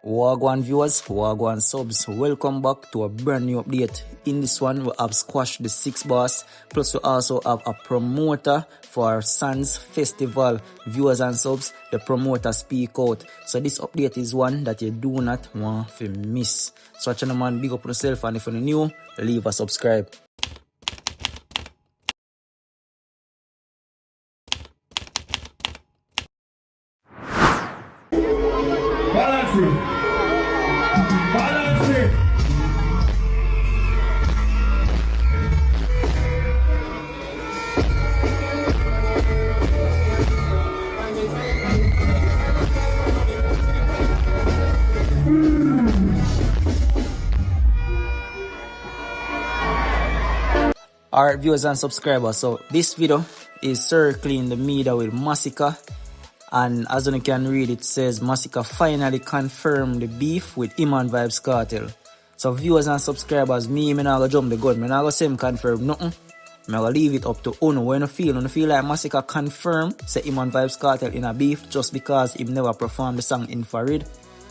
Wagwan viewers, Wagwan subs, welcome back to a brand new update. In this one, we have squashed the 6 boss, plus we also have a promoter for our Sandz festival. Viewers and subs, the promoter speak out. So this update is one that you do not want to miss. So channel man, big up yourself, and if you're new, leave a subscribe. Alright viewers and subscribers, so this video is circling the media with Masicka, and as you can read, it says Masicka finally confirmed the beef with him and Vybz Kartel. So viewers and subscribers, me not go jump the gun, me not go say him confirm nothing. Me go leave it up to Uno. When you feel like Masicka confirm say him and Vybz Kartel in a beef just because he never performed the song Infrared?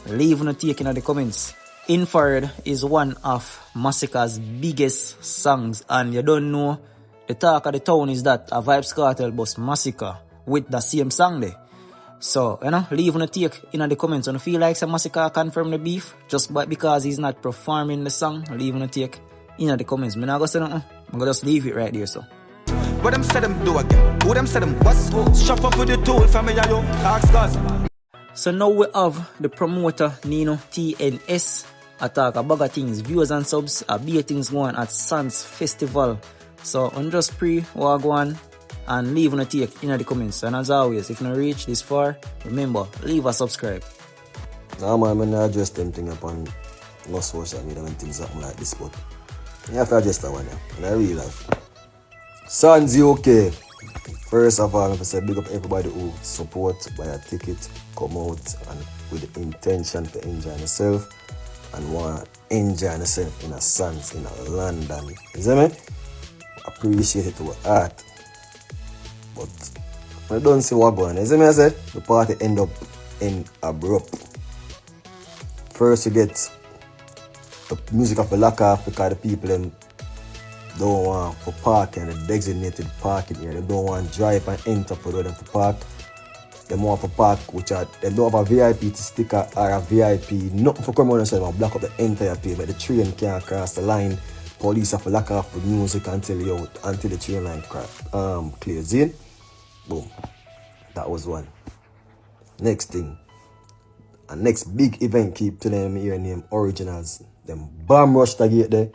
Leave no take in the comments. Infrared is one of Masicka's biggest songs, and you don't know, the talk of the town is that a Vybz Kartel boss Masicka with the same song there. So, leave no take in the comments. And feel like some Masicka confirm the beef just because he's not performing the song, leave no take in the comments. I'm not going to say nothing. I'm going to just leave it right there. So what them say them do again? Who them say them bust? Shop up with the tool for me, yo. Ask us. So now we have the promoter Nino TNS attack a bag of things. Viewers and subs are big things going at Sandz festival. So I'm just Wagwan and leave a take in the comments. And as always, if you reach this far, remember, leave a subscribe. Nah man, I'm not address them thing upon no social media when things happen like this, but you have to address that one, yeah. And I really like Sandz, okay. First of all, I say big up everybody who support, buy a ticket, come out and with the intention to enjoy yourself and want to enjoy yourself in a Sandz in a London. You see me? Appreciate it to art. But when I don't see what going on, you see me, I say the party end up in abrupt. First you get the music of the lock off because the people them don't want for parking, the designated parking here. They don't want to drive and enter for them to park. They want for park which are they don't have a VIP sticker or a VIP, nothing for come on and say block up the entire pavement. The train can't cross the line. Police have to lock off the music until the train line clears in. Boom. That was one. Next thing. A next big event keep to them here name Originals. Them bomb rush to get there.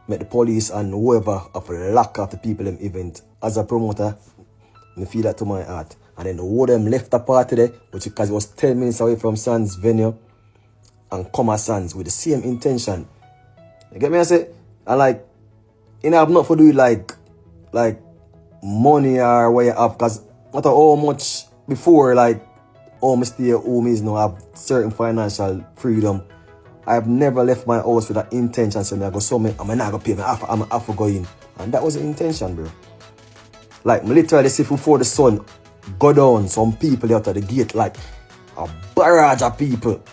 Make the police and whoever have to lock off the people in event. As a promoter, I feel that to my heart. And then the whole them left the party there, which because it was 10 minutes away from Sandz venue, and come at Sandz with the same intention. You get me? I say, and like, have not for do it like money or what you have, because not how much before, like, me stay at home is now have certain financial freedom. I have never left my house with that intention, so I go somewhere, I'm not going to pay, I'm have to go in. And that was the intention, bro. Like, me literally see before the sun go down, some people out of the gate, like a barrage of people.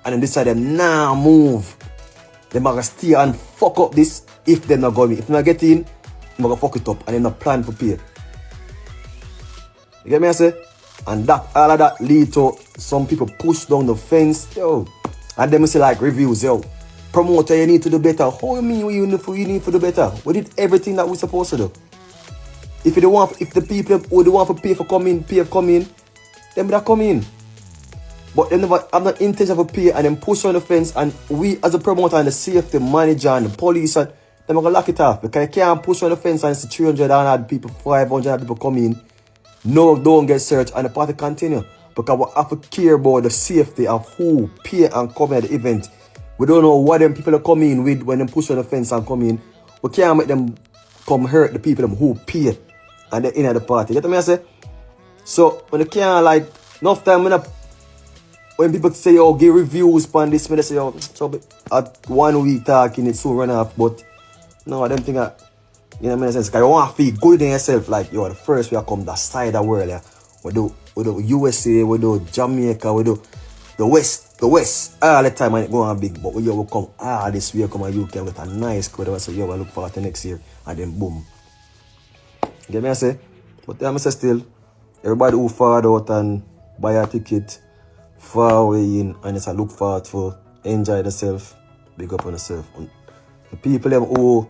And then decide them nah move. They might stay and fuck up this if they not going. If they not get in, they might fuck it up and they not plan to pay. You get me I say? And that all of that lead to some people push down the fence, yo. And them say like reviews, yo. Promoter, you need to do better. How you mean you need to do better? We did everything that we supposed to do. If the people who don't want to pay for coming, then they come in. But they never have no intention of pay and then push on the fence, and we as a promoter and the safety manager and the police and them are gonna lock it off because you can't push on the fence and see 300 and people, 500 people come in. No, don't get searched and the party continue. Because we have to care about the safety of who pay and come at the event. We don't know what them people are coming in with when they push on the fence and come in. We can't make them come hurt the people who pay and they're in at the party. You get what I say? So when you can't like enough time when people say oh give reviews on this, when they say oh so at 1 week talking it so run off, but no I don't think you know what I mean? Because you want to feel good in yourself, like you're the first we come that side of the world, yeah. We do USA, we do Jamaica, we do the West the West all the time and it go on big, but when you will come all this way, come and UK and get a nice crowd, so you will look forward to next year and then boom. Get me I say? But I say still, everybody who forward out and buy a ticket, far away in and it's a look forward for enjoy themselves, big up on yourself. The people them who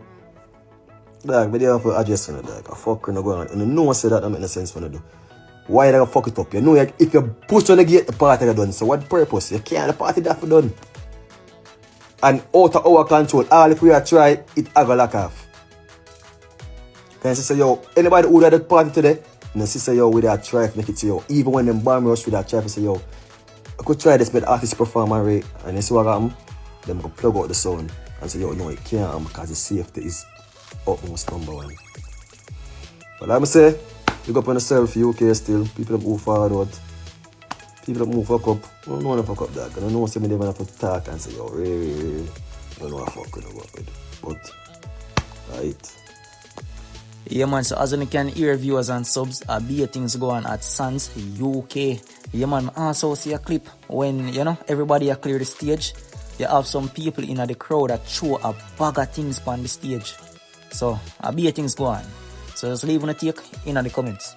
dog, but they have to adjust on it, dog. A fuck no go on. And you know I say that make no sense when you do. Why they fuck it up? You know if you push on the gate, the party is done. So what purpose? You can't the party that for done. And out of our control, all if we are try, it a go lock off. Can you say yo, anybody who at the party today, and the sister yo with that try to make it to yo. Even when them bomb rush with that try to say yo, I could try this but the artist performer rate and you see what happen, them go plug out the sound and say yo no it can't because the safety is utmost number one. But like I say, you go up on yourself, UK still, people that move forward, people that move fuck up, I don't know what fuck up that, I don't know what they have to talk and say yo, really, I don't know what fuck with it, but, right. Yeah man, so as you can hear viewers and subs, be things go on at Sandz UK. Yeah man, also see a clip when, you know, everybody a clear the stage. You have some people in the crowd that throw a bag of things on the stage. So, be things go on. So just leave on a take in the comments.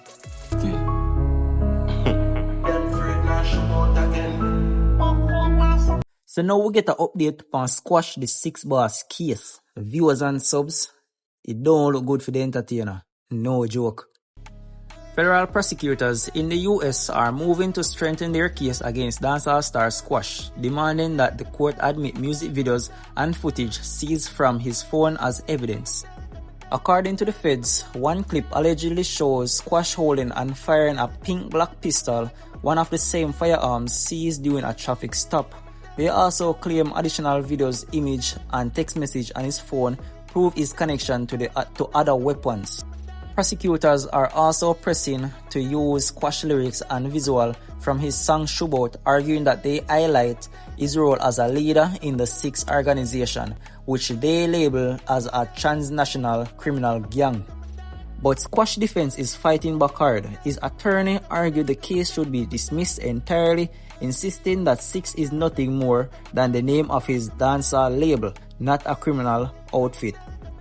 So now we get an update on Squash the 6 Boss case. Viewers and subs, it don't look good for the entertainer. No joke. Federal prosecutors in the US are moving to strengthen their case against dancehall star Squash, demanding that the court admit music videos and footage seized from his phone as evidence. According to the feds, one clip allegedly shows Squash holding and firing a pink black pistol, one of the same firearms seized during a traffic stop. They also claim additional videos, image, and text message on his phone prove his connection to other weapons. Prosecutors are also pressing to use Squash lyrics and visual from his song Shootout, arguing that they highlight his role as a leader in the Six organization, which they label as a transnational criminal gang. But Squash defense is fighting back hard. His attorney argued the case should be dismissed entirely, insisting that Six is nothing more than the name of his dancehall label, not a criminal outfit.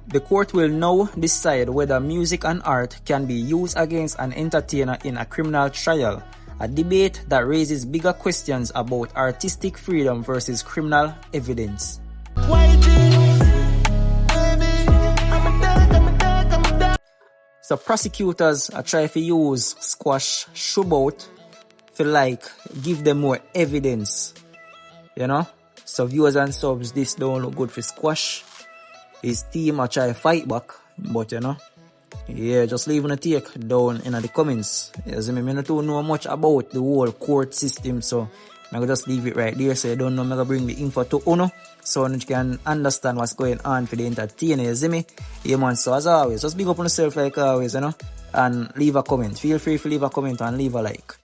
The court will now decide whether music and art can be used against an entertainer in a criminal trial, a debate that raises bigger questions about artistic freedom versus criminal evidence. So prosecutors are trying to use Squash Shootout to give them more evidence, you know? So viewers and subs, this don't look good for Squash. His team are trying to fight back, but you know, yeah, just leave a take down in the comments. As I don't know much about the whole court system, so I'm gonna just leave it right there so you don't know I'm gonna bring the info to Uno so you can understand what's going on for the entertainer, you see me? Yeah man, so as always, just big up on yourself like always, you know, and leave a comment. Feel free to leave a comment and leave a like.